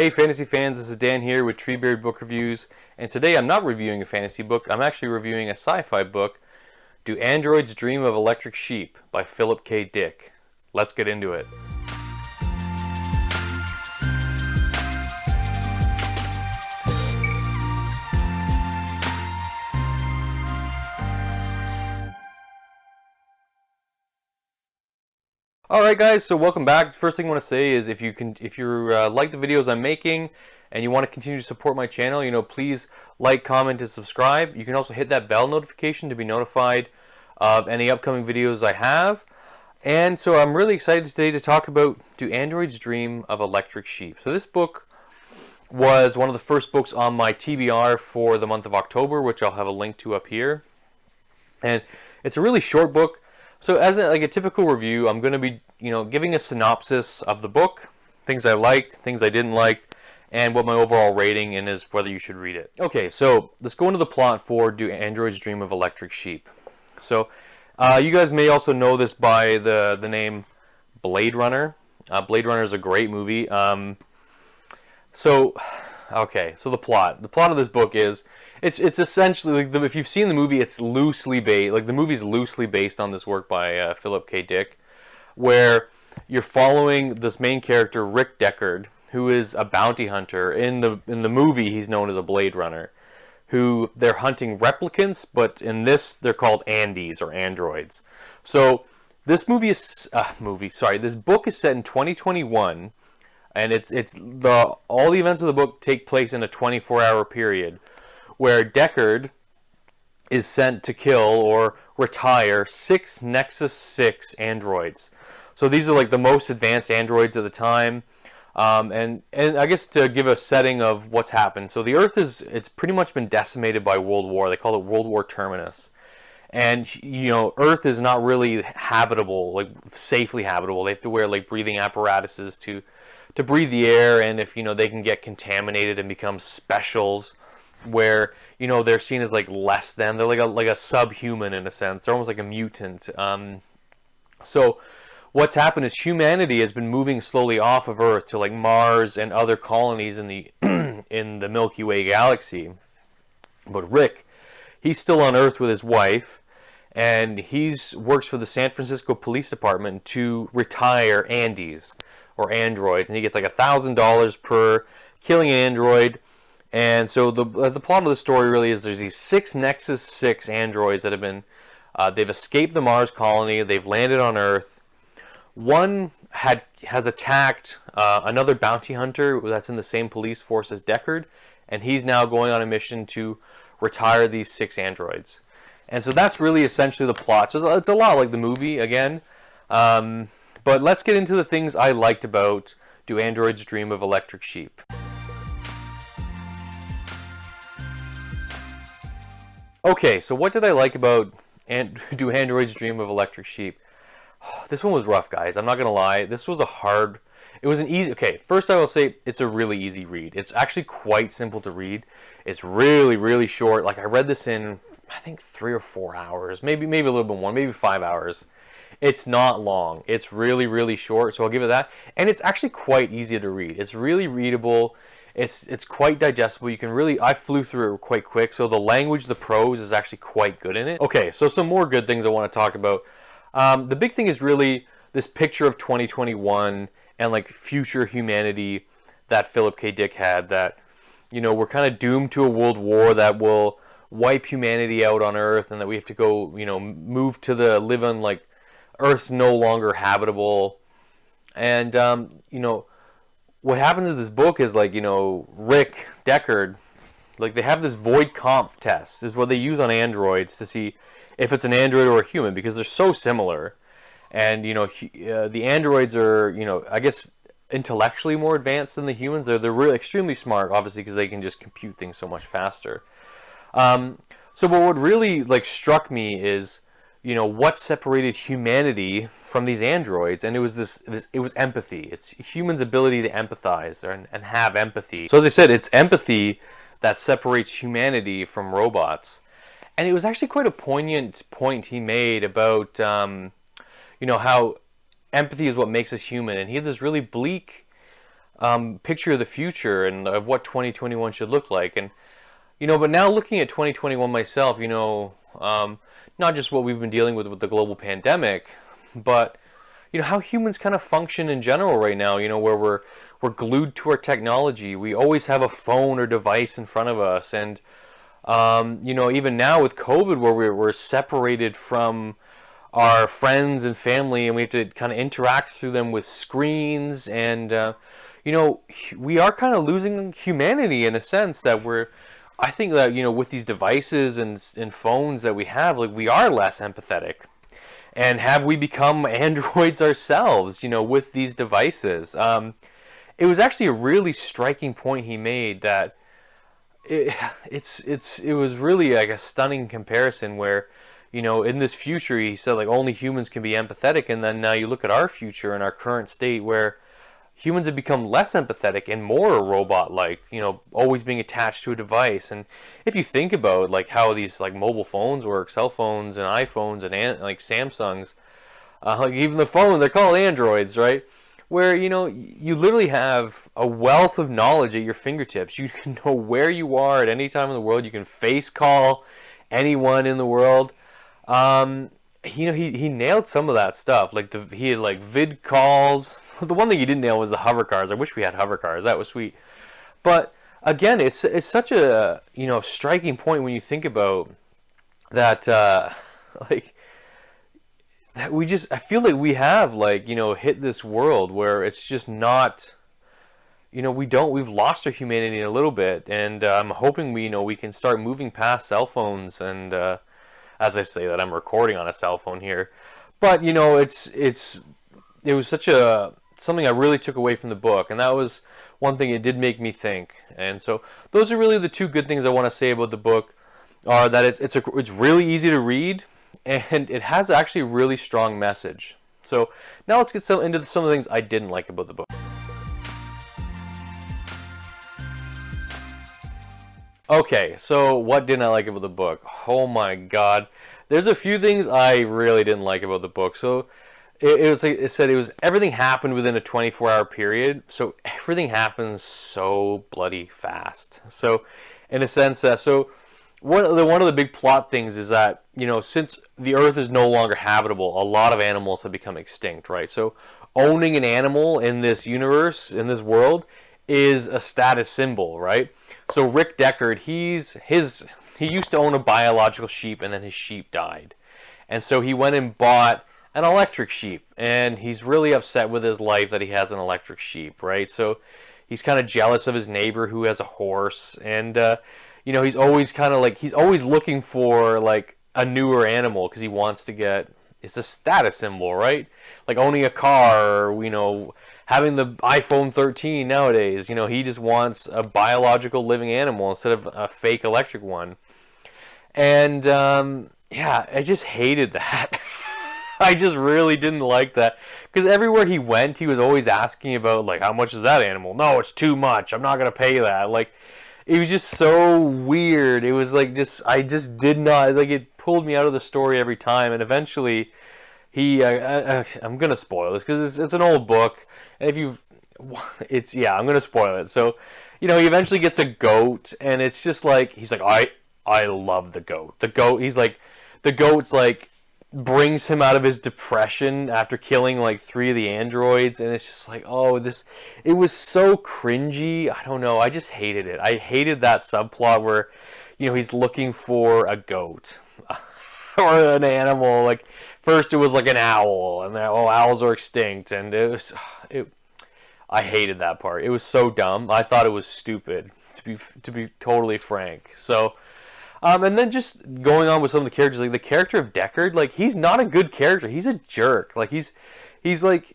Hey fantasy fans, this is Dan here with TreeBeard Book Reviews, and today I'm not reviewing a fantasy book, I'm actually reviewing a sci-fi book, Do Androids Dream of Electric Sheep by Phillip K. Let's get into it. Alright guys, so welcome back. First thing I want to say is if you like the videos I'm making and you want to continue to support my channel, please like, comment, and subscribe. You can also hit that bell notification to be notified of any upcoming videos I have. And so I'm really excited today to talk about Do Androids Dream of Electric Sheep. So this book was one of the first books on my TBR for the month of October, which I'll have a link to up here. And it's a really short book. So as a typical review, I'm going to be, giving a synopsis of the book, things I liked, things I didn't like, and what my overall rating is whether you should read it. Okay, so let's go into the plot for Do Androids Dream of Electric Sheep. So you guys may also know this by the name Bladerunner. Bladerunner is a great movie. So the plot. The plot of this book is it's essentially if you've seen the movie, it's loosely based. The movie's loosely based on this work by Phillip K. where you're following this main character Rick Deckard, who is a bounty hunter. In the movie, he's known as a Blade Runner, who they're hunting replicants, but in this they're called Andes or androids. So this book is set in 2021. And all the events of the book take place in a 24-hour period, where Deckard is sent to kill or retire 6 Nexus 6 androids. So these are the most advanced androids of the time, and I guess to give a setting of what's happened. So the Earth it's pretty much been decimated by World War. They call it World War Terminus, and Earth is not really habitable, safely habitable. They have to wear breathing apparatuses to breathe the air, and if they can get contaminated and become specials where they're seen as less than, they're like a subhuman in a sense. They're almost like a mutant. So what's happened is humanity has been moving slowly off of Earth to Mars and other colonies in the in the Milky Way galaxy. But Rick, he's still on Earth with his wife, and works for the San Francisco Police Department to retire Andes or androids, and he gets $1,000 per killing an android. And so the plot of the story really is there's these 6 Nexus 6 androids that have been they've escaped the Mars colony. They've landed on Earth. One has attacked another bounty hunter that's in the same police force as Deckard, and he's now going on a mission to retire these 6 androids. And so that's really essentially the plot. So it's a lot like the movie again. But let's get into the things I liked about Do Androids Dream of Electric Sheep. Okay, so what did I like about Do Androids Dream of Electric Sheep? This one was rough, guys. I'm not going to lie. This was first I will say it's a really easy read. It's actually quite simple to read. It's really, really short. I read this in, I think, 3 or 4 hours. Maybe a little bit more, maybe 5 hours. It's not long. It's really, really short, so I'll give it that. And it's actually quite easy to read. It's really readable. It's quite digestible. I flew through it quite quick, so the language, the prose is actually quite good in it. Okay, so some more good things I want to talk about. The big thing is really this picture of 2021 and future humanity that Phillip K. had, that, we're kind of doomed to a world war that will wipe humanity out on Earth, and that we have to go, move to live on Earth's no longer habitable. And what happens in this book is Rick Deckard, they have this void comp test is what they use on androids to see if it's an android or a human, because they're so similar. And the androids are I guess intellectually more advanced than the humans. They're really extremely smart, obviously, because they can just compute things so much faster. So what really struck me is what separated humanity from these androids, and it was empathy. It's humans' ability to empathize and have empathy. So as I said, it's empathy that separates humanity from robots. And it was actually quite a poignant point he made about how empathy is what makes us human. And he had this really bleak picture of the future and of what 2021 should look like. And but now looking at 2021 myself, not just what we've been dealing with the global pandemic, but how humans kind of function in general right now. Where we're glued to our technology. We always have a phone or device in front of us, and even now with COVID, where we're separated from our friends and family, and we have to kind of interact through them with screens, and we are kind of losing humanity in a sense that I think that with these devices and phones that we have, like, we are less empathetic. And have we become androids ourselves, with these devices? It was actually a really striking point he made that it was really like a stunning comparison where, in this future, he said, like, only humans can be empathetic, and then now you look at our future and our current state where humans have become less empathetic and more robot-like, always being attached to a device. And if you think about like how these like mobile phones work, cell phones and iPhones and like Samsungs, like even the phone, they're called Androids, right? Where you literally have a wealth of knowledge at your fingertips. You can know where you are at any time in the world. You can face call anyone in the world. He nailed some of that stuff. Like he had like vid calls. The one thing he didn't nail was the hover cars. I wish we had hover cars. That was sweet. But again, it's such a striking point when you think about that. Like that I feel like we have like hit this world where it's just not. We've lost our humanity a little bit, and I'm hoping we can start moving past cell phones. And as I say that, I'm recording on a cell phone here, but it was such something I really took away from the book, and that was one thing it did make me think. And so those are really the two good things I want to say about the book, are that it's really easy to read, and it has actually a really strong message. So now let's get into some of the things I didn't like about the book. Okay, so what didn't I like about the book? Oh my god. There's a few things I really didn't like about the book. So it said everything happened within a 24-hour period. So everything happens so bloody fast. So in a sense one of the big plot things is that, since the Earth is no longer habitable, a lot of animals have become extinct, right? So owning an animal in this universe, in this world, is a status symbol, right? So Rick Deckard, he used to own a biological sheep, and then his sheep died. And so he went and bought an electric sheep, and he's really upset with his life that he has an electric sheep, right? So he's kind of jealous of his neighbor who has a horse, and he's always he's always looking for like a newer animal because he wants to it's a status symbol, right? Like owning a car, or having the iPhone 13 nowadays. He just wants a biological living animal instead of a fake electric one. And I just hated that. I just really didn't like that, because everywhere he went, he was always asking about like, how much is that animal? No, it's too much. I'm not gonna pay that. Like, it was just so weird. It was like I just did not like. It pulled me out of the story every time. And eventually, I'm gonna spoil this because it's an old book, and I'm gonna spoil it. So, he eventually gets a goat, and it's just like he's like, I love the goat. The goat's like brings him out of his depression after killing like 3 of the androids, and it's just like, it was so cringy. I don't know, I just hated it. I hated that subplot where he's looking for a goat or an animal. Like, first it was like an owl, and then owls are extinct, and I hated that part. It was so dumb. I thought it was stupid, to be totally frank. So and then just going on with some of the characters, like the character of Deckard, like, he's not a good character. He's a jerk. Like, he's like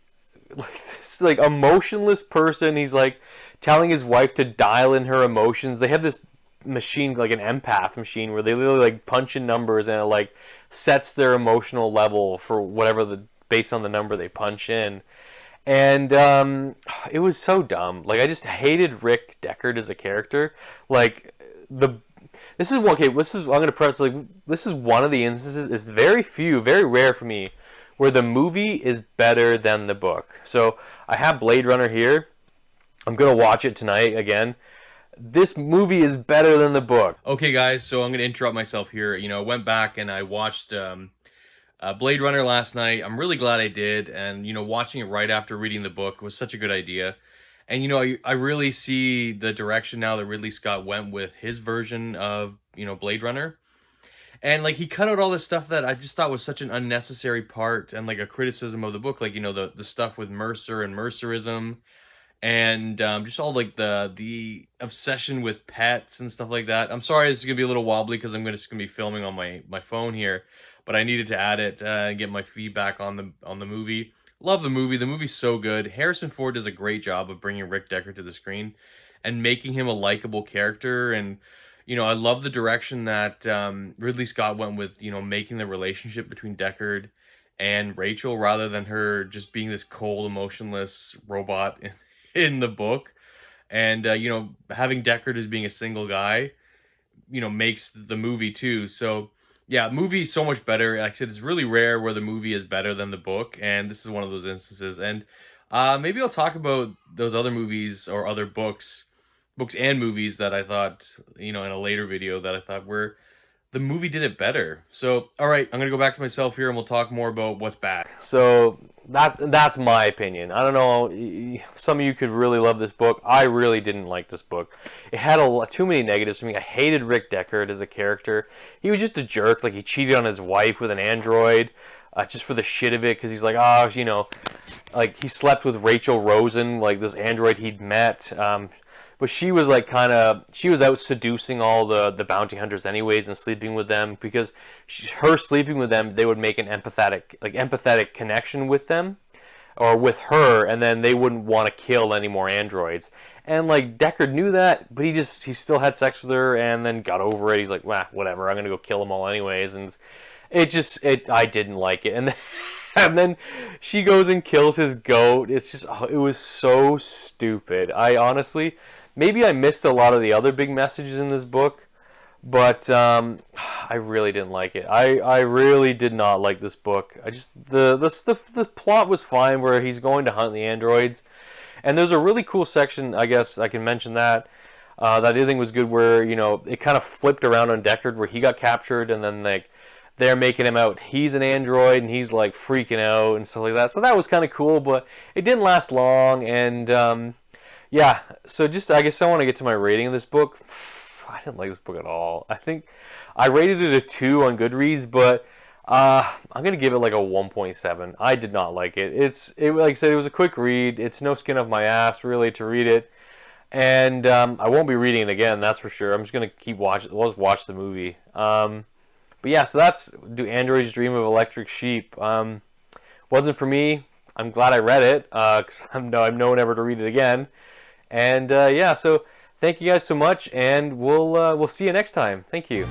this like emotionless person. He's like telling his wife to dial in her emotions. They have this machine, like an empath machine, where they literally like punch in numbers, and it like sets their emotional level for whatever based on the number they punch in. And it was so dumb. Like, I just hated Rick Deckard as a character. Like, I'm going to press, like, this is one of the instances, it's very rare for me, where the movie is better than the book. So I have Blade Runner here, I'm gonna watch it tonight again. This movie is better than the book. Okay, guys, so I'm gonna interrupt myself here. You know, I went back and I watched Blade Runner last night. I'm really glad I did, and you know, watching it right after reading the book was such a good idea. And you know, I really see the direction now that Ridley Scott went with his version of, you know, Blade Runner. And like he cut out all this stuff that I just thought was such an unnecessary part and like a criticism of the book, like you know the stuff with Mercer and Mercerism, and just all like the obsession with pets and stuff like that. I'm sorry, this is gonna be a little wobbly because I'm just gonna be filming on my phone here, but I needed to add it and get my feedback on the movie. Love the movie. The movie's so good. Harrison Ford does a great job of bringing Rick Deckard to the screen and making him a likable character. And you know, I love the direction that Ridley Scott went with, you know, making the relationship between Deckard and Rachel rather than her just being this cold, emotionless robot in the book. And, you know, having Deckard as being a single guy, you know, makes the movie too. So, yeah, movie is so much better. Like I said, it's really rare where the movie is better than the book. And this is one of those instances. And maybe I'll talk about those other movies or other books and movies that I thought, you know, in a later video that I thought were the movie did it better. So, all right, I'm gonna go back to myself here, and we'll talk more about what's bad. So that's my opinion. I don't know. Some of you could really love this book. I really didn't like this book. It had too many negatives for me. I hated Rick Deckard as a character. He was just a jerk. Like he cheated on his wife with an android. Just for the shit of it, because he's like, oh, you know, like he slept with Rachel Rosen, like this android he'd met. But she was like she was out seducing all the bounty hunters anyways and sleeping with them because her sleeping with them, they would make an empathetic connection with them or with her, and then they wouldn't want to kill any more androids. And like Deckard knew that, but he still had sex with her and then got over it. He's like, well, whatever, I'm gonna go kill them all anyways. And I didn't like it. And then, and then she goes and kills his goat. It was so stupid. I honestly, maybe I missed a lot of the other big messages in this book, but I really didn't like it. I really did not like this book. The plot was fine where he's going to hunt the androids, and there's a really cool section. I guess I can mention that. That other thing was good where, you know, it kind of flipped around on Deckard where he got captured, and then like they're making him out he's an android and he's like freaking out and stuff like that. So that was kind of cool, but it didn't last long. And yeah, so just I guess I want to get to my rating of this book. I didn't like this book at all. I think I rated it a 2 on Goodreads, but I'm gonna give it like a 1.7. I did not like it. It like I said, it was a quick read. It's no skin off my ass really to read it, and I won't be reading it again. That's for sure. I'm just gonna keep watching. We'll just watch the movie. But yeah, so that's Do Androids Dream of Electric Sheep. Wasn't for me. I'm glad I read it because I'm no one ever to read it again. And yeah, so thank you guys so much, and we'll see you next time. Thank you.